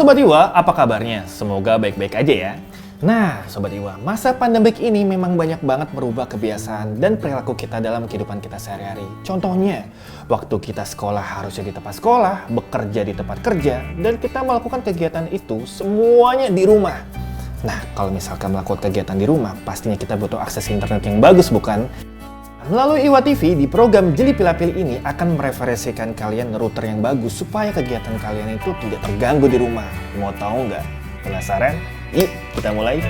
Sobat Iwa, apa kabarnya? Semoga baik-baik aja ya. Nah, Sobat Iwa, masa pandemik ini memang banyak banget merubah kebiasaan dan perilaku kita dalam kehidupan kita sehari-hari. Contohnya, waktu kita sekolah harusnya di tempat sekolah, bekerja di tempat kerja, dan kita melakukan kegiatan itu semuanya di rumah. Nah, kalau misalkan melakukan kegiatan di rumah, pastinya kita butuh akses internet yang bagus, bukan? Melalui Iwa TV, di program Jeli Pilih-Pilih ini akan mereferensikan kalian router yang bagus supaya kegiatan kalian itu tidak terganggu di rumah. Mau tahu nggak? Penasaran? Yuk, kita mulai!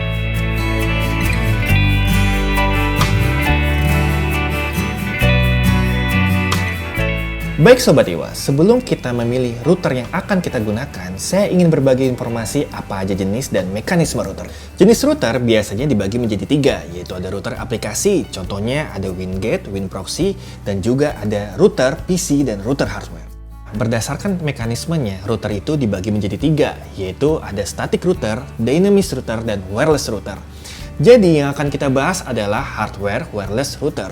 Baik Sobat Iwa, sebelum kita memilih router yang akan kita gunakan, saya ingin berbagi informasi apa aja jenis dan mekanisme router. Jenis router biasanya dibagi menjadi 3, yaitu ada router aplikasi, contohnya ada WinGate, WinProxy, dan juga ada router PC dan router hardware. Berdasarkan mekanismenya, router itu dibagi menjadi 3, yaitu ada static router, dynamic router, dan wireless router. Jadi yang akan kita bahas adalah hardware wireless router.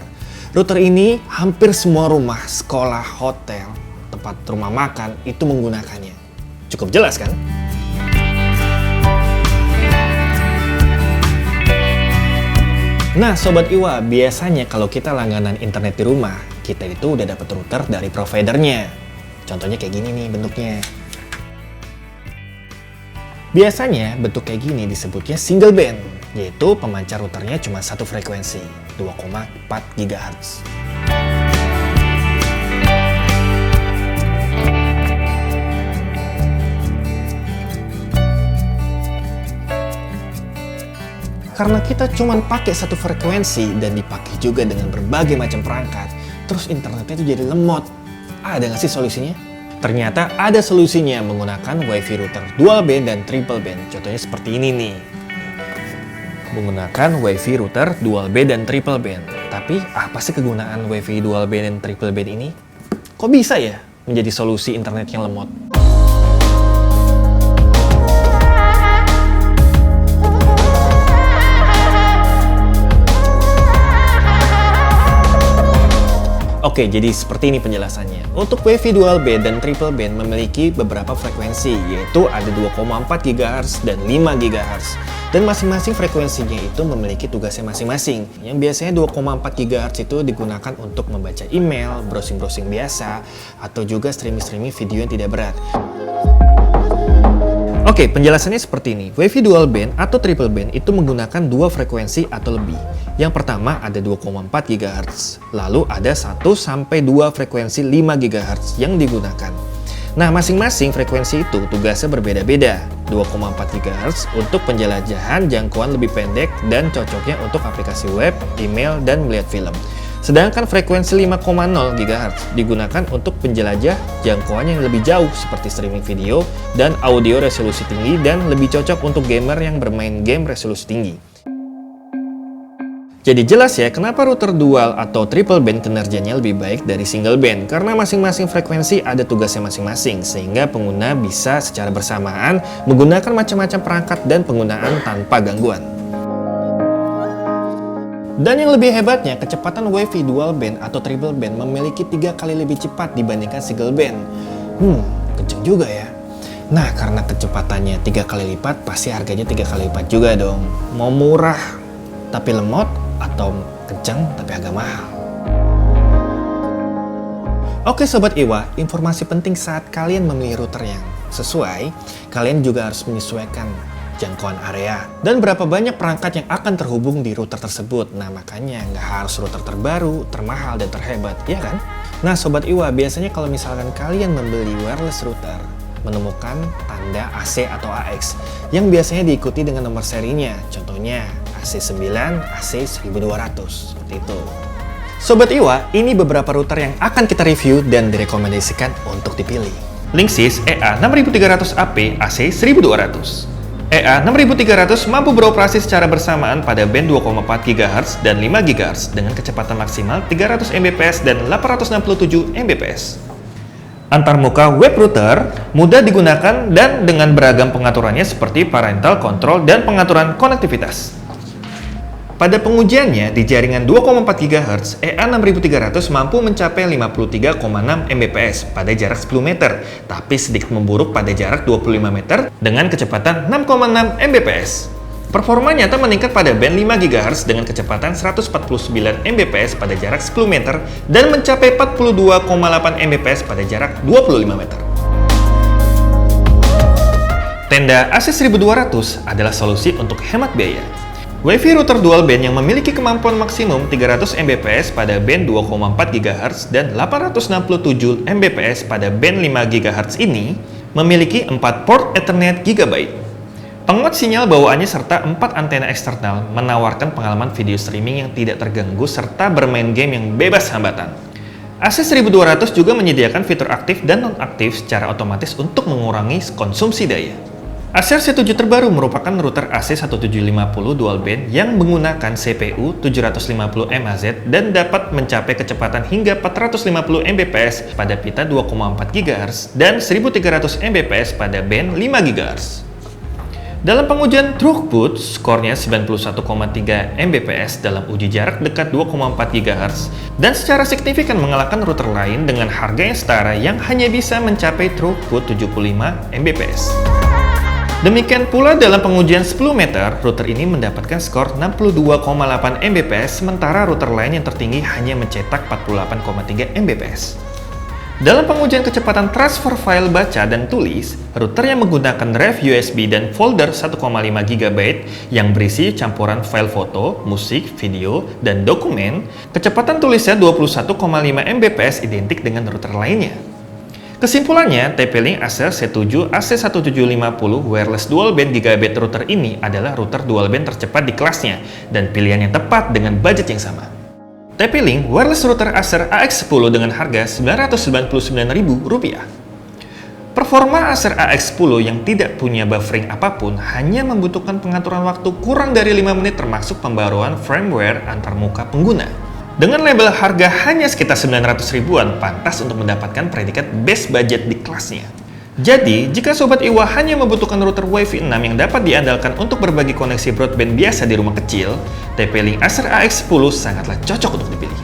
Router ini hampir semua rumah, sekolah, hotel, tempat rumah makan itu menggunakannya. Cukup jelas kan? Nah Sobat Iwa, biasanya kalau kita langganan internet di rumah, kita itu udah dapat router dari providernya. Contohnya kayak gini nih bentuknya. Biasanya bentuk kayak gini disebutnya single band, yaitu pemancar routernya cuma satu frekuensi, 2,4 GHz. Karena kita cuma pakai satu frekuensi dan dipakai juga dengan berbagai macam perangkat, terus internetnya itu jadi lemot. Ada nggak sih solusinya? Ternyata ada solusinya menggunakan WiFi router dual band dan triple band. Contohnya seperti ini nih. Menggunakan WiFi router dual band dan triple band. Tapi apa sih kegunaan WiFi dual band dan triple band ini? Kok bisa ya menjadi solusi internet yang lemot? Oke, jadi seperti ini penjelasannya. Untuk WiFi dual band dan triple band memiliki beberapa frekuensi, yaitu ada 2,4 GHz dan 5 GHz. Dan masing-masing frekuensinya itu memiliki tugasnya masing-masing. Yang biasanya 2,4 GHz itu digunakan untuk membaca email, browsing-browsing biasa, atau juga streaming-streaming video yang tidak berat. Oke, penjelasannya seperti ini. WiFi dual band atau triple band itu menggunakan dua frekuensi atau lebih. Yang pertama ada 2,4 GHz, lalu ada 1-2 frekuensi 5 GHz yang digunakan. Nah, masing-masing frekuensi itu tugasnya berbeda-beda. 2,4 GHz untuk penjelajahan jangkauan lebih pendek dan cocoknya untuk aplikasi web, email, dan melihat film. Sedangkan frekuensi 5,0 GHz digunakan untuk penjelajah jangkauan yang lebih jauh seperti streaming video dan audio resolusi tinggi dan lebih cocok untuk gamer yang bermain game resolusi tinggi. Jadi jelas ya kenapa router dual atau triple band kinerjanya lebih baik dari single band, karena masing-masing frekuensi ada tugasnya masing-masing sehingga pengguna bisa secara bersamaan menggunakan macam-macam perangkat dan penggunaan tanpa gangguan. Dan yang lebih hebatnya, kecepatan WiFi dual band atau triple band memiliki 3 kali lebih cepat dibandingkan single band. Kenceng juga ya. Nah, karena kecepatannya 3 kali lipat, pasti harganya 3 kali lipat juga dong. Mau murah tapi lemot atau kenceng tapi agak mahal. Oke Sobat Iwa, informasi penting saat kalian memilih router yang sesuai, kalian juga harus menyesuaikan jangkauan area dan berapa banyak perangkat yang akan terhubung di router tersebut. Nah makanya nggak harus router terbaru, termahal, dan terhebat, ya kan? Nah Sobat Iwa, biasanya kalau misalkan kalian membeli wireless router, menemukan tanda AC atau AX yang biasanya diikuti dengan nomor serinya, contohnya AC9, AC1200, seperti itu. Sobat Iwa, ini beberapa router yang akan kita review dan direkomendasikan untuk dipilih. Linksys EA6300AP AC1200. EA6300 mampu beroperasi secara bersamaan pada band 2,4 GHz dan 5 GHz dengan kecepatan maksimal 300 Mbps dan 867 Mbps. Antarmuka web router mudah digunakan dan dengan beragam pengaturannya seperti parental control dan pengaturan konektivitas. Pada pengujiannya, di jaringan 2,4 GHz, EA6300 mampu mencapai 53,6 Mbps pada jarak 10 meter, tapi sedikit memburuk pada jarak 25 meter dengan kecepatan 6,6 Mbps. Performa nyata meningkat pada band 5 GHz dengan kecepatan 149 Mbps pada jarak 10 meter dan mencapai 42,8 Mbps pada jarak 25 meter. Tenda AC1200 adalah solusi untuk hemat biaya. Wi-Fi router dual band yang memiliki kemampuan maksimum 300 Mbps pada band 2,4 GHz dan 867 Mbps pada band 5 GHz ini memiliki 4 port Ethernet GB. Penguat sinyal bawaannya serta 4 antena eksternal menawarkan pengalaman video streaming yang tidak terganggu serta bermain game yang bebas hambatan. AC1200 juga menyediakan fitur aktif dan non-aktif secara otomatis untuk mengurangi konsumsi daya. Acer C7 terbaru merupakan router AC1750 dual band yang menggunakan CPU 750mAz dan dapat mencapai kecepatan hingga 450 Mbps pada pita 2,4 GHz dan 1300 Mbps pada band 5 GHz. Dalam pengujian throughput, skornya 91,3 Mbps dalam uji jarak dekat 2,4 GHz dan secara signifikan mengalahkan router lain dengan harga yang setara yang hanya bisa mencapai throughput 75 Mbps. Demikian pula dalam pengujian 10 meter, router ini mendapatkan skor 62,8 Mbps, sementara router lain yang tertinggi hanya mencetak 48,3 Mbps. Dalam pengujian kecepatan transfer file baca dan tulis, router yang menggunakan ref USB dan folder 1,5 GB yang berisi campuran file foto, musik, video, dan dokumen, kecepatan tulisnya 21,5 Mbps identik dengan router lainnya. Kesimpulannya, TP-Link Acer C7 AC1750 wireless dual band gigabit router ini adalah router dual band tercepat di kelasnya dan pilihan yang tepat dengan budget yang sama. TP-Link wireless router Acer AX10 dengan harga Rp999.000. Performa Acer AX10 yang tidak punya buffering apapun hanya membutuhkan pengaturan waktu kurang dari 5 menit termasuk pembaruan firmware antarmuka pengguna. Dengan label harga hanya sekitar 900 ribuan, pantas untuk mendapatkan predikat best budget di kelasnya. Jadi, jika Sobat Iwa hanya membutuhkan router Wi-Fi 6 yang dapat diandalkan untuk berbagi koneksi broadband biasa di rumah kecil, TP-Link Acer AX10 sangatlah cocok untuk dipilih.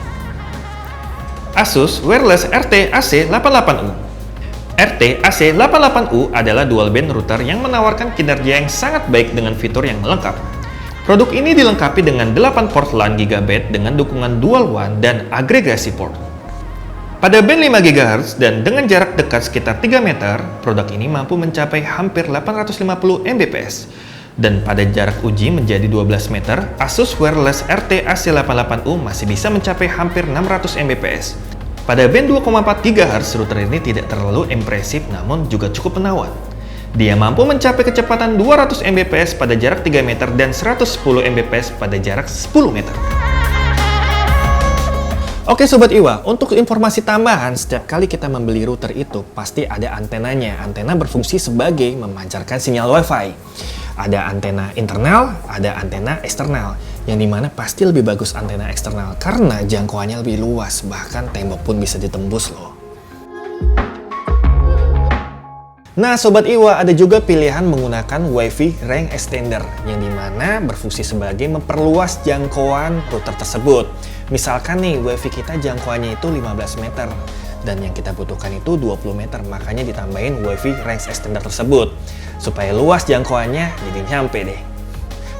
Asus Wireless RT AC88U. RT AC88U adalah dual band router yang menawarkan kinerja yang sangat baik dengan fitur yang lengkap. Produk ini dilengkapi dengan 8 port LAN gigabit dengan dukungan dual WAN dan agregasi port. Pada band 5 GHz dan dengan jarak dekat sekitar 3 meter, produk ini mampu mencapai hampir 850 Mbps. Dan pada jarak uji menjadi 12 meter, Asus Wireless RT AC88U masih bisa mencapai hampir 600 Mbps. Pada band 2,4 GHz, router ini tidak terlalu impresif namun juga cukup menawan. Dia mampu mencapai kecepatan 200 Mbps pada jarak 3 meter dan 110 Mbps pada jarak 10 meter. Oke Sobat Iwa, untuk informasi tambahan, setiap kali kita membeli router itu pasti ada antenanya. Antena berfungsi sebagai memancarkan sinyal Wi-Fi. Ada antena internal, ada antena eksternal. Yang dimana pasti lebih bagus antena eksternal karena jangkauannya lebih luas, bahkan tembok pun bisa ditembus loh. Nah Sobat Iwa, ada juga pilihan menggunakan Wi-Fi range extender yang dimana berfungsi sebagai memperluas jangkauan router tersebut. Misalkan nih Wi-Fi kita jangkauannya itu 15 meter dan yang kita butuhkan itu 20 meter, makanya ditambahin Wi-Fi range extender tersebut supaya luas jangkauannya jadi nyampe deh.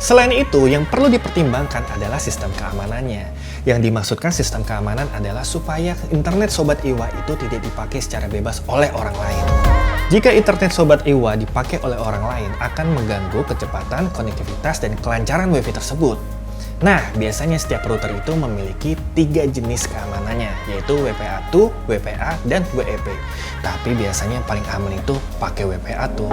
Selain itu, yang perlu dipertimbangkan adalah sistem keamanannya. Yang dimaksudkan sistem keamanan adalah supaya internet Sobat Iwa itu tidak dipakai secara bebas oleh orang lain. Jika internet Sobat Iwa dipakai oleh orang lain, akan mengganggu kecepatan, konektivitas, dan kelancaran Wi-Fi tersebut. Nah, biasanya setiap router itu memiliki 3 jenis keamanannya, yaitu WPA2, WPA, dan WEP. Tapi biasanya yang paling aman itu pakai WPA2.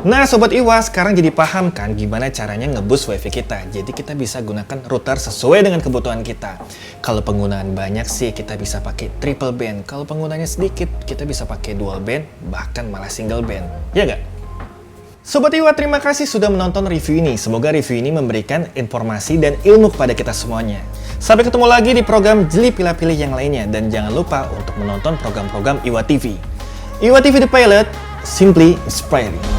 Nah Sobat Iwa, sekarang jadi paham kan gimana caranya ngeboost Wi-Fi kita. Jadi kita bisa gunakan router sesuai dengan kebutuhan kita. Kalau penggunaan banyak sih kita bisa pakai triple band. Kalau penggunanya sedikit kita bisa pakai dual band, bahkan malah single band. Ya nggak? Sobat Iwa, terima kasih sudah menonton review ini. Semoga review ini memberikan informasi dan ilmu kepada kita semuanya. Sampai ketemu lagi di program Jeli Pilih-Pilih yang lainnya. Dan jangan lupa untuk menonton program-program Iwa TV. Iwa TV The Pilot, simply inspiring.